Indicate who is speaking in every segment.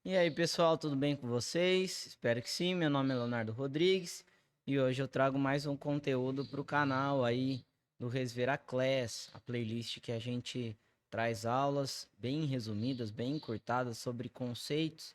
Speaker 1: E aí, pessoal, tudo bem com vocês? Espero que sim. Meu nome é Leonardo Rodrigues e hoje eu trago mais um conteúdo para o canal aí do Resvera Class, a playlist que a gente traz aulas bem resumidas, bem encurtadas sobre conceitos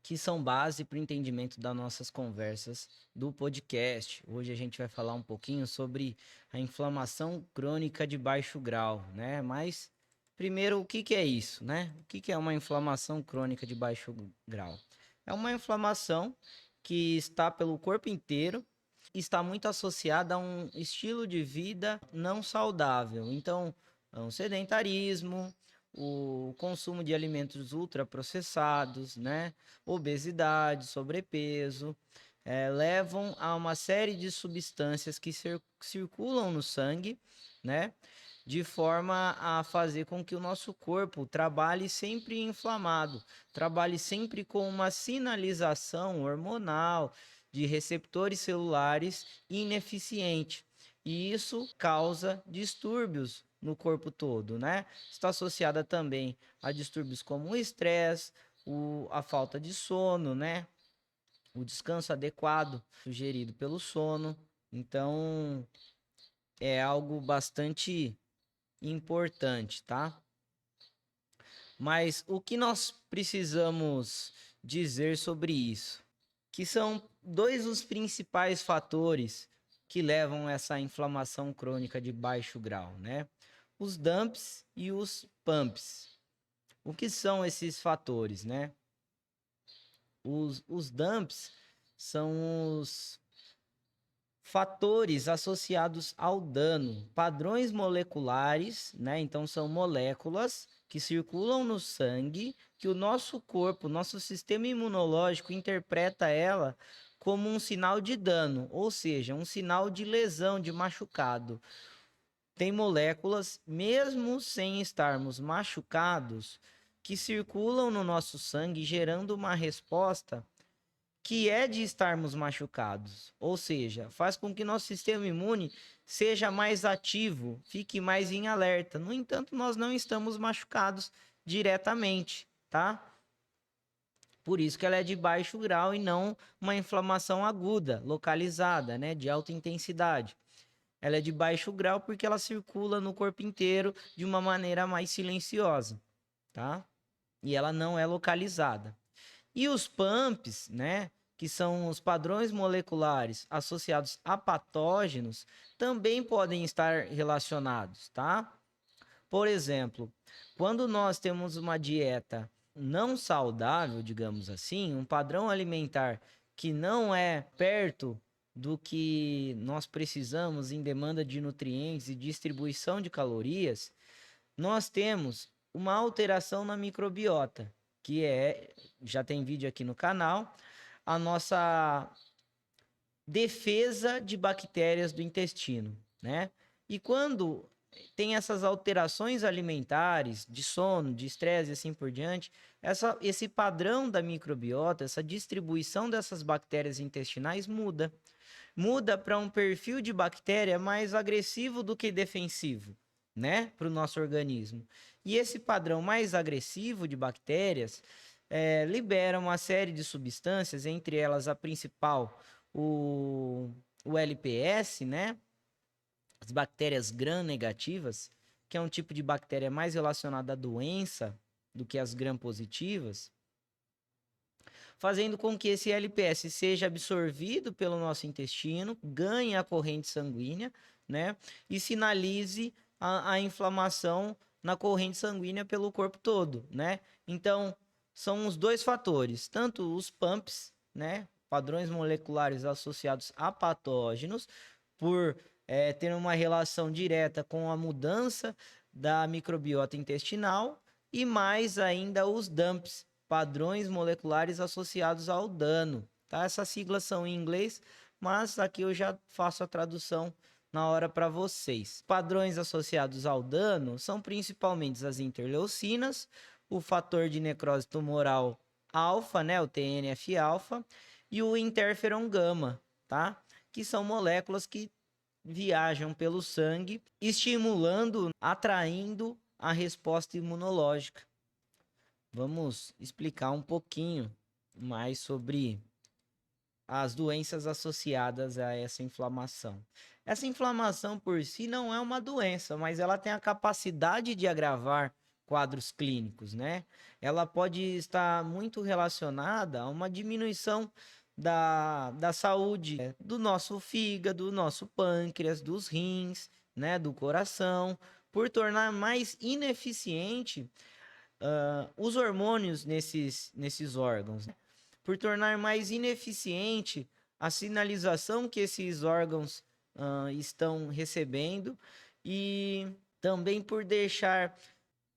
Speaker 1: que são base para o entendimento das nossas conversas do podcast. Hoje a gente vai falar um pouquinho sobre a inflamação crônica de baixo grau, né? Mas primeiro, o que que é isso, né? O que que é uma inflamação crônica de baixo grau? É uma inflamação que está pelo corpo inteiro, está muito associada a um estilo de vida não saudável. Então, é um sedentarismo, o consumo de alimentos ultraprocessados, né? Obesidade, sobrepeso, levam a uma série de substâncias que circulam no sangue, né? De forma a fazer com que o nosso corpo trabalhe sempre inflamado, trabalhe sempre com uma sinalização hormonal de receptores celulares ineficiente. E isso causa distúrbios no corpo todo, né? Está associada também a distúrbios como o estresse, a falta de sono, né? O descanso adequado sugerido pelo sono. Então, é algo bastante importante, tá? Mas o que nós precisamos dizer sobre isso? Que são dois os principais fatores que levam a essa inflamação crônica de baixo grau, né? Os dumps e os pumps. O que são esses fatores, né? Os dumps são os fatores associados ao dano, padrões moleculares, né? Então são moléculas que circulam no sangue, que o nosso corpo, nosso sistema imunológico interpreta ela como um sinal de dano, ou seja, um sinal de lesão, de machucado. Tem moléculas, mesmo sem estarmos machucados, que circulam no nosso sangue, gerando uma resposta que é de estarmos machucados, ou seja, faz com que nosso sistema imune seja mais ativo, fique mais em alerta. No entanto, nós não estamos machucados diretamente, tá? Por isso que ela é de baixo grau e não uma inflamação aguda, localizada, né, de alta intensidade. Ela é de baixo grau porque ela circula no corpo inteiro de uma maneira mais silenciosa, tá? E ela não é localizada. E os pumps, né, que são os padrões moleculares associados a patógenos, também podem estar relacionados, tá? Por exemplo, quando nós temos uma dieta não saudável, digamos assim, um padrão alimentar que não é perto do que nós precisamos em demanda de nutrientes e distribuição de calorias, nós temos uma alteração na microbiota, que já tem vídeo aqui no canal, a nossa defesa de bactérias do intestino, né? E quando tem essas alterações alimentares, de sono, de estresse e assim por diante, esse padrão da microbiota, essa distribuição dessas bactérias intestinais muda. Muda para um perfil de bactéria mais agressivo do que defensivo, né, para o nosso organismo. E esse padrão mais agressivo de bactérias libera uma série de substâncias, entre elas a principal, o, o LPS, né, as bactérias gram-negativas, que é um tipo de bactéria mais relacionada à doença do que as gram-positivas, fazendo com que esse LPS seja absorvido pelo nosso intestino, ganhe a corrente sanguínea, né? E sinalize a inflamação na corrente sanguínea pelo corpo todo, né? Então, são os dois fatores, tanto os pumps, né? Padrões moleculares associados a patógenos, por ter uma relação direta com a mudança da microbiota intestinal, e mais ainda os dumps, padrões moleculares associados ao dano, tá? Essas siglas são em inglês, mas aqui eu já faço a tradução na hora para vocês. Padrões associados ao dano são principalmente as interleucinas, o fator de necrose tumoral alfa, né, o TNF-alfa, e o interferon gama, tá? Que são moléculas que viajam pelo sangue, estimulando, atraindo a resposta imunológica. vamos explicar um pouquinho mais sobre as doenças associadas a essa inflamação. Essa inflamação por si não é uma doença, mas ela tem a capacidade de agravar quadros clínicos, né? Ela pode estar muito relacionada a uma diminuição da saúde do nosso fígado, do nosso pâncreas, dos rins, né, do coração, por tornar mais ineficiente os hormônios nesses órgãos, né? Por tornar mais ineficiente a sinalização que esses órgãos estão recebendo e também por deixar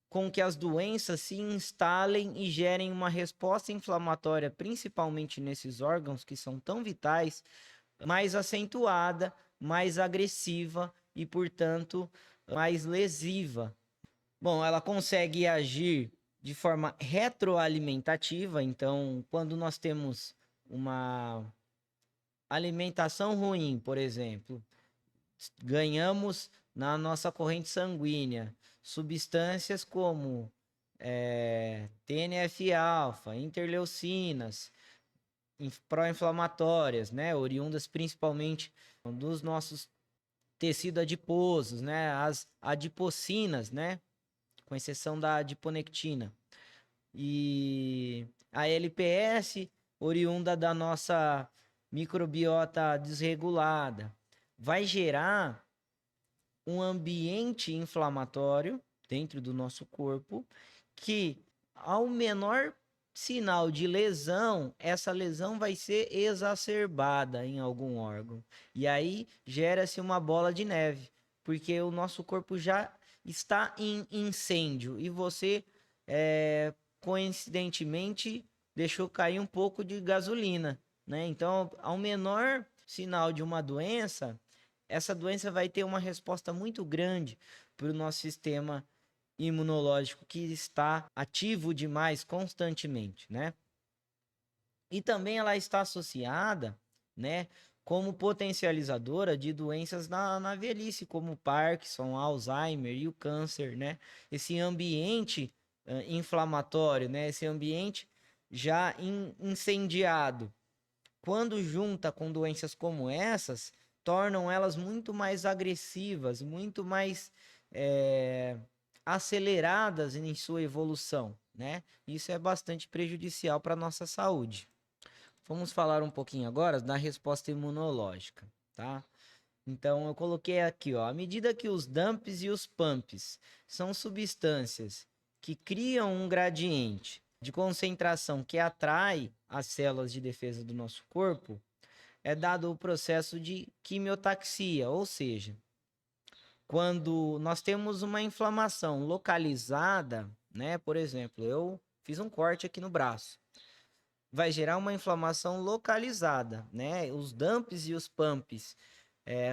Speaker 1: com que as doenças se instalem e gerem uma resposta inflamatória, principalmente nesses órgãos que são tão vitais, mais acentuada, mais agressiva e, portanto, mais lesiva. Bom, ela consegue agir de forma retroalimentativa, então, quando nós temos uma alimentação ruim, por exemplo, ganhamos na nossa corrente sanguínea substâncias como TNF-alfa, interleucinas, pró-inflamatórias, né, oriundas principalmente dos nossos tecidos adiposos, né, as adipocinas, né, com exceção da adiponectina. E a LPS, oriunda da nossa microbiota desregulada, vai gerar um ambiente inflamatório dentro do nosso corpo que, ao menor sinal de lesão, essa lesão vai ser exacerbada em algum órgão. E aí gera-se uma bola de neve, porque o nosso corpo já está em incêndio e você, coincidentemente, deixou cair um pouco de gasolina, né? Então, ao menor sinal de uma doença, essa doença vai ter uma resposta muito grande para o nosso sistema imunológico que está ativo demais constantemente, né? E também ela está associada, né, como potencializadora de doenças na velhice, como o Parkinson, Alzheimer e o câncer, né? Esse ambiente inflamatório, né? Esse ambiente já incendiado, quando junta com doenças como essas, tornam elas muito mais agressivas, muito mais é, aceleradas em sua evolução, né? Isso é bastante prejudicial para a nossa saúde. Vamos falar um pouquinho agora da resposta imunológica, tá? Então eu coloquei aqui, ó, à medida que os dumps e os pumps são substâncias que criam um gradiente de concentração que atrai as células de defesa do nosso corpo, é dado o processo de quimiotaxia, ou seja, quando nós temos uma inflamação localizada, né? Por exemplo, eu fiz um corte aqui no braço, vai gerar uma inflamação localizada, né? Os dumps e os pumps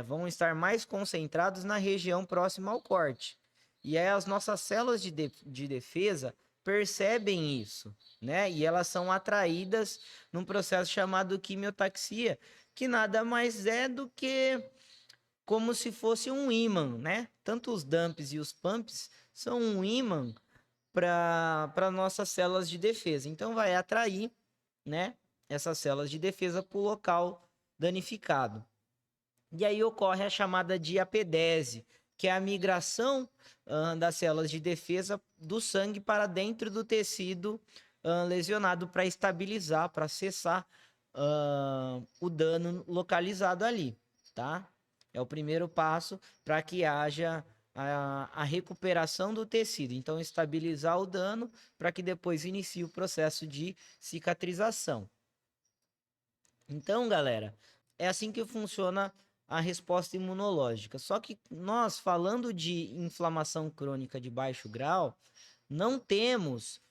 Speaker 1: vão estar mais concentrados na região próxima ao corte. E aí as nossas células de defesa percebem isso, né? E elas são atraídas num processo chamado quimiotaxia, que nada mais é do que como se fosse um ímã, né? Tanto os dumps e os pumps são um ímã para nossas células de defesa. Então vai atrair, né, essas células de defesa para o local danificado. E aí ocorre a chamada diapedese, que é a migração das células de defesa do sangue para dentro do tecido lesionado para estabilizar, para cessar o dano localizado ali, tá? É o primeiro passo para que haja a recuperação do tecido. Então, estabilizar o dano para que depois inicie o processo de cicatrização. Então, galera, é assim que funciona a resposta imunológica. Só que nós, falando de inflamação crônica de baixo grau, não temos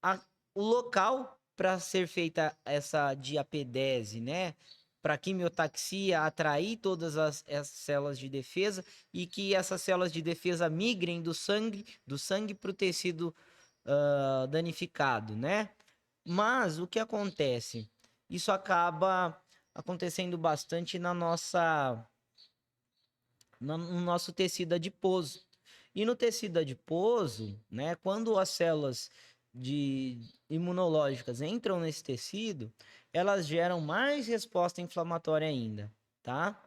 Speaker 1: a, o local para ser feita essa diapedese, né? Para quimiotaxia atrair todas as células de defesa e que essas células de defesa migrem do sangue para o tecido danificado, né? Mas o que acontece? Isso acaba acontecendo bastante no nosso tecido adiposo. E no tecido adiposo, né, quando as células imunológicas entram nesse tecido, elas geram mais resposta inflamatória ainda, tá?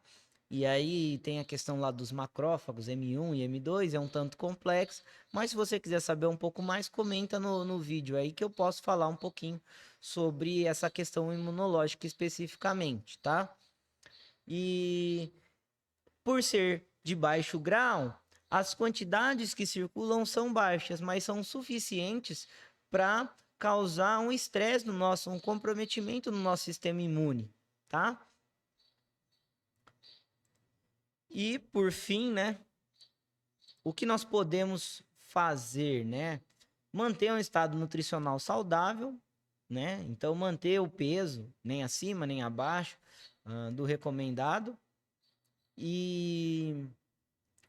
Speaker 1: E aí tem a questão lá dos macrófagos, M1 e M2, é um tanto complexo, mas se você quiser saber um pouco mais, comenta no vídeo aí que eu posso falar um pouquinho sobre essa questão imunológica especificamente, tá? E por ser de baixo grau, as quantidades que circulam são baixas, mas são suficientes para causar um estresse no nosso, um comprometimento no nosso sistema imune, tá? E por fim, né, o que nós podemos fazer, né? Manter um estado nutricional saudável, né? Então manter o peso nem acima nem abaixo do recomendado e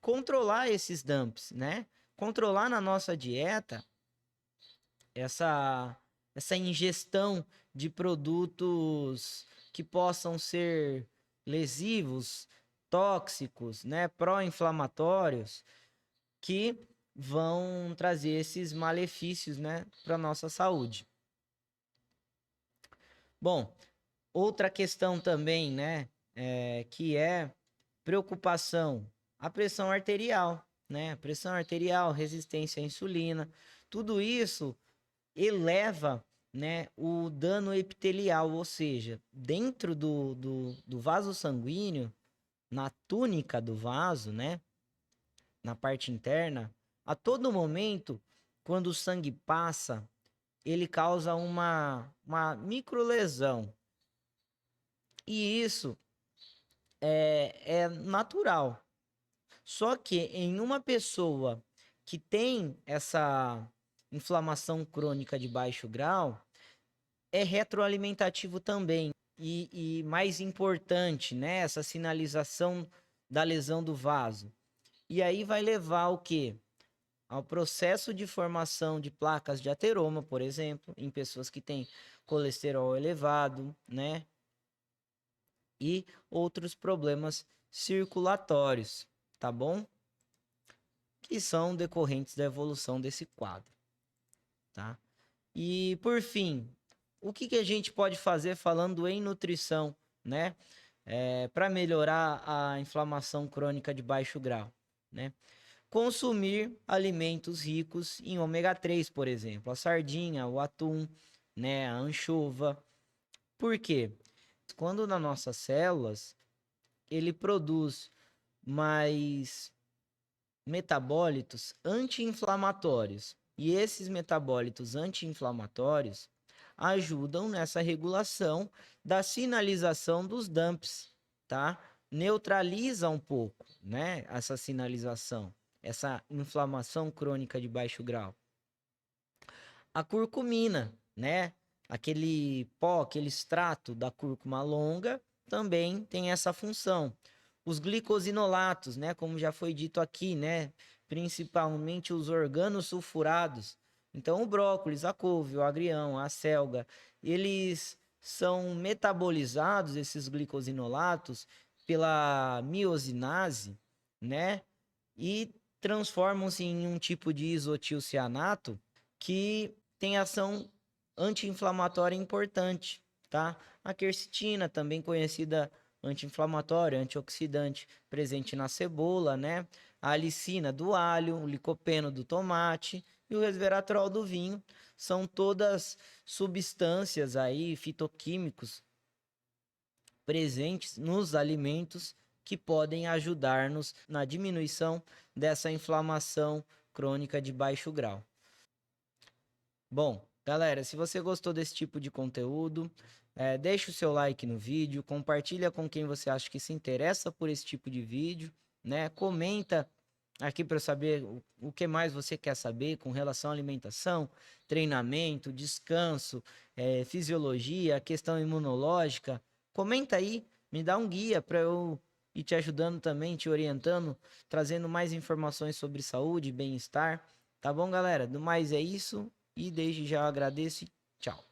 Speaker 1: controlar esses dumps, né? Controlar na nossa dieta essa ingestão de produtos que possam ser lesivos, tóxicos, né, pró-inflamatórios, que vão trazer esses malefícios, né, para nossa saúde. Bom, outra questão também, né, que é preocupação, a pressão arterial, né? Pressão arterial, resistência à insulina, tudo isso eleva, né, o dano epitelial, ou seja, dentro do vaso sanguíneo, na túnica do vaso, né, na parte interna, a todo momento, quando o sangue passa, ele causa uma microlesão. E isso é natural. Só que em uma pessoa que tem essa inflamação crônica de baixo grau, é retroalimentativo também. E mais importante, né? Essa sinalização da lesão do vaso. E aí vai levar o quê? Ao processo de formação de placas de ateroma, por exemplo, em pessoas que têm colesterol elevado, né? E outros problemas circulatórios, tá bom? Que são decorrentes da evolução desse quadro, tá? E por fim, o que a gente pode fazer falando em nutrição, né? Para melhorar a inflamação crônica de baixo grau, né? Consumir alimentos ricos em ômega 3, por exemplo, a sardinha, o atum, né, a anchova. Por quê? Quando nas nossas células ele produz mais metabólitos anti-inflamatórios. E esses metabólitos anti-inflamatórios ajudam nessa regulação da sinalização dos dumps, tá? Neutraliza um pouco, né, essa sinalização, essa inflamação crônica de baixo grau. A curcumina, né? Aquele pó, aquele extrato da cúrcuma longa também tem essa função. Os glicosinolatos, né, como já foi dito aqui, né, principalmente os organosulfurados. Então, o brócolis, a couve, o agrião, a selga, eles são metabolizados, esses glicosinolatos, pela miosinase, né, e transformam-se em um tipo de isotilcianato que tem ação anti-inflamatória importante, tá? A quercetina, também conhecida anti-inflamatória, antioxidante, presente na cebola, né? A alicina do alho, o licopeno do tomate e o resveratrol do vinho são todas substâncias aí fitoquímicos presentes nos alimentos que podem ajudar-nos na diminuição dessa inflamação crônica de baixo grau. Bom, galera, se você gostou desse tipo de conteúdo, deixa o seu like no vídeo, compartilha com quem você acha que se interessa por esse tipo de vídeo, né? Comenta aqui para eu saber o que mais você quer saber com relação à alimentação, treinamento, descanso, fisiologia, questão imunológica. Comenta aí, me dá um guia para eu ir te ajudando também, te orientando, trazendo mais informações sobre saúde e bem-estar. Tá bom, galera? Do mais é isso. E desde já eu agradeço e tchau.